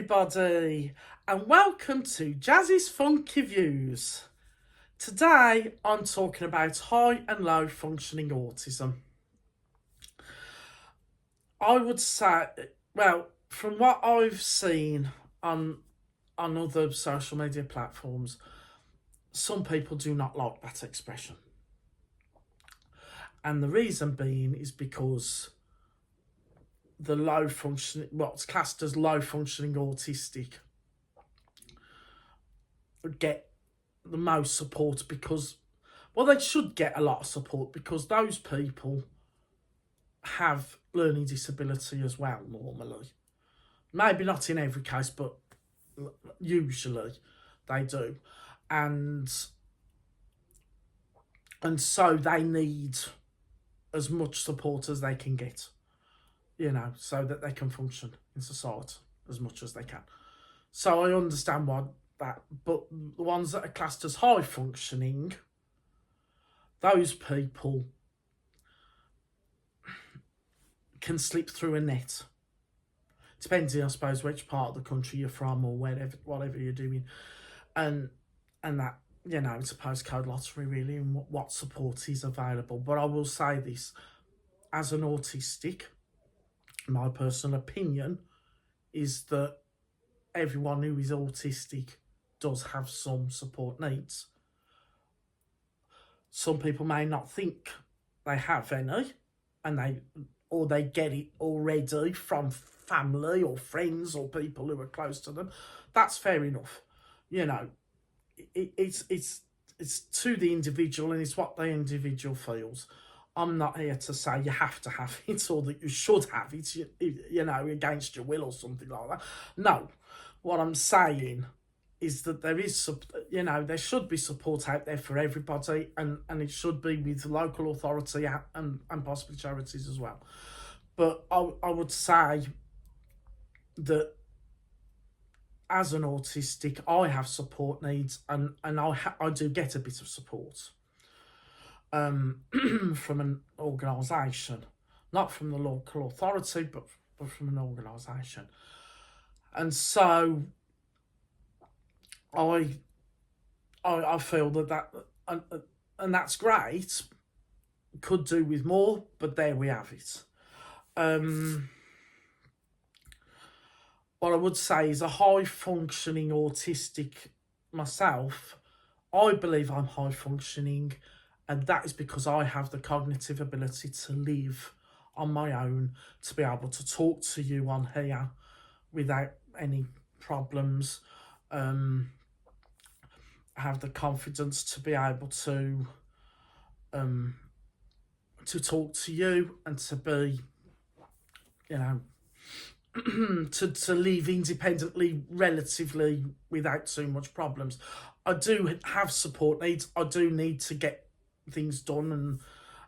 everybody, and welcome to Jazzy's Funky Views. Today I'm talking about high and low functioning autism. I would say, well, from what I've seen on other social media platforms, some people do not like that expression. And the reason being is because the low functioning, what's classed as low functioning autistic, get the most support because, well, they should get a lot of support because those people have learning disability as well, normally. Maybe not in every case, but usually they do. And so they need as much support as they can get, so that they can function in society as much as they can. So I understand why that, but the ones that are classed as high functioning, those people can slip through a net. Depending, I suppose, which part of the country you're from or whatever you're doing, and that, it's a postcode lottery really, and what support is available. But I will say this, as an autistic, my personal opinion is that everyone who is autistic does have some support needs. Some people may not think they have any, and they get it already from family or friends or people who are close to them. That's fair enough. It's to the individual, and it's what the individual feels. I'm not here to say you have to have it or that you should have it, against your will or something like that. No, what I'm saying is that there is, there should be support out there for everybody, and it should be with local authority and possibly charities as well. But I would say that as an autistic, I have support needs, and I do get a bit of support from an organisation, not from the local authority, but from an organisation. And so I feel that and that's great. Could do with more, but there we have it. What I would say is a high functioning autistic myself. I believe I'm high functioning, and that is because I have the cognitive ability to live on my own, to be able to talk to you on here without any problems. Have the confidence to be able to talk to you and to be, to live independently, relatively, without too much problems. I do have support needs. I do need to get things done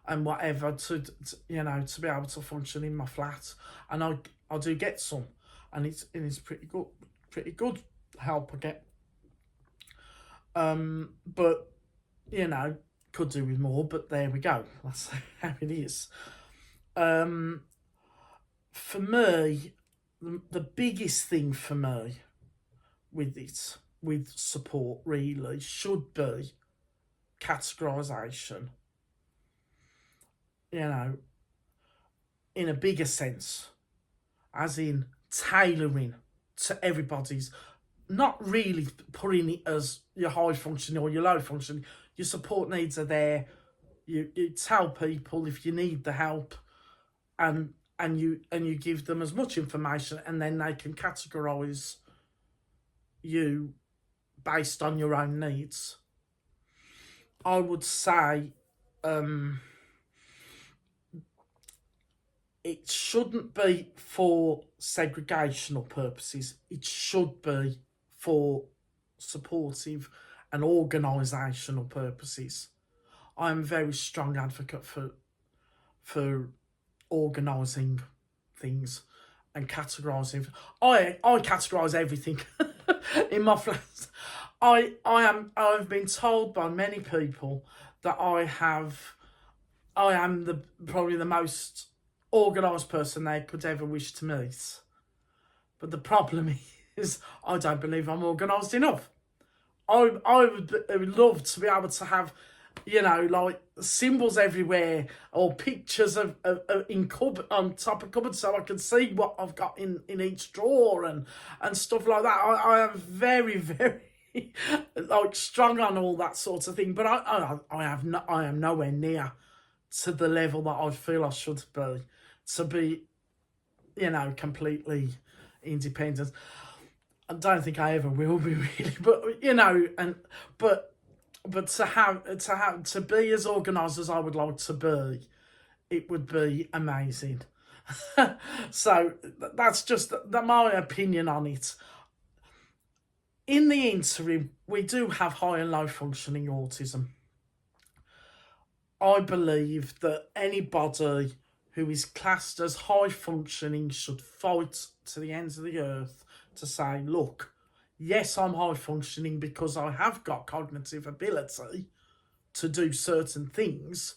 and whatever to be able to function in my flat, and I do get some, and it's pretty good help I get. But could do with more, but there we go. That's how it is. For me, the biggest thing for me with support really should be categorisation. In a bigger sense, as in tailoring to everybody's, not really putting it as your high functioning or your low functioning. Your support needs are there. You tell people if you need the help, and you give them as much information, and then they can categorise you based on your own needs. I would say it shouldn't be for segregational purposes. It should be for supportive and organisational purposes. I'm a very strong advocate for organising things and categorising. I categorise everything in my flat. I've been told by many people that I am probably the most organised person they could ever wish to meet. But the problem is I don't believe I'm organised enough. I would love to be able to have, like symbols everywhere or pictures of in cupboard on top of cupboards so I can see what I've got in each drawer and stuff like that. I am very very like strong on all that sort of thing, but I am nowhere near to the level that I feel I should be to be, completely independent. I don't think I ever will be really, but but to be as organised as I would like to be, it would be amazing. So that's just my opinion on it. In the interim, we do have high and low functioning autism. I believe that anybody who is classed as high functioning should fight to the ends of the earth to say, look, yes, I'm high functioning because I have got cognitive ability to do certain things,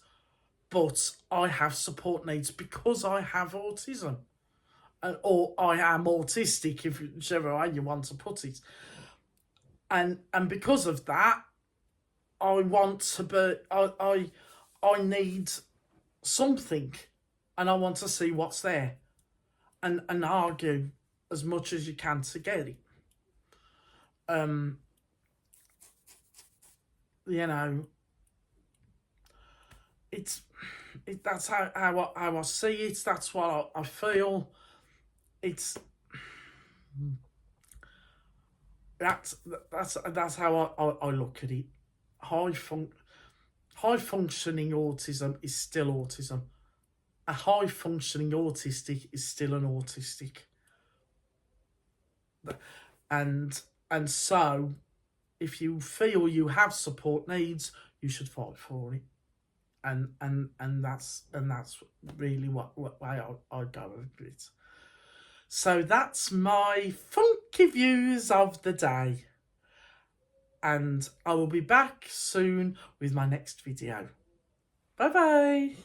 but I have support needs because I have autism. Or I am autistic, if whichever way you want to put it. And because of that, I want to be I need something, and I want to see what's there, and argue as much as you can to get it. It's that's how I see it. That's what I feel. It's that's how I look at it. High functioning autism is still autism. A high functioning autistic is still an autistic. And so if you feel you have support needs, you should fight for it. And that's really what way I go with it. So that's my funky views of the day. And I will be back soon with my next video. Bye bye.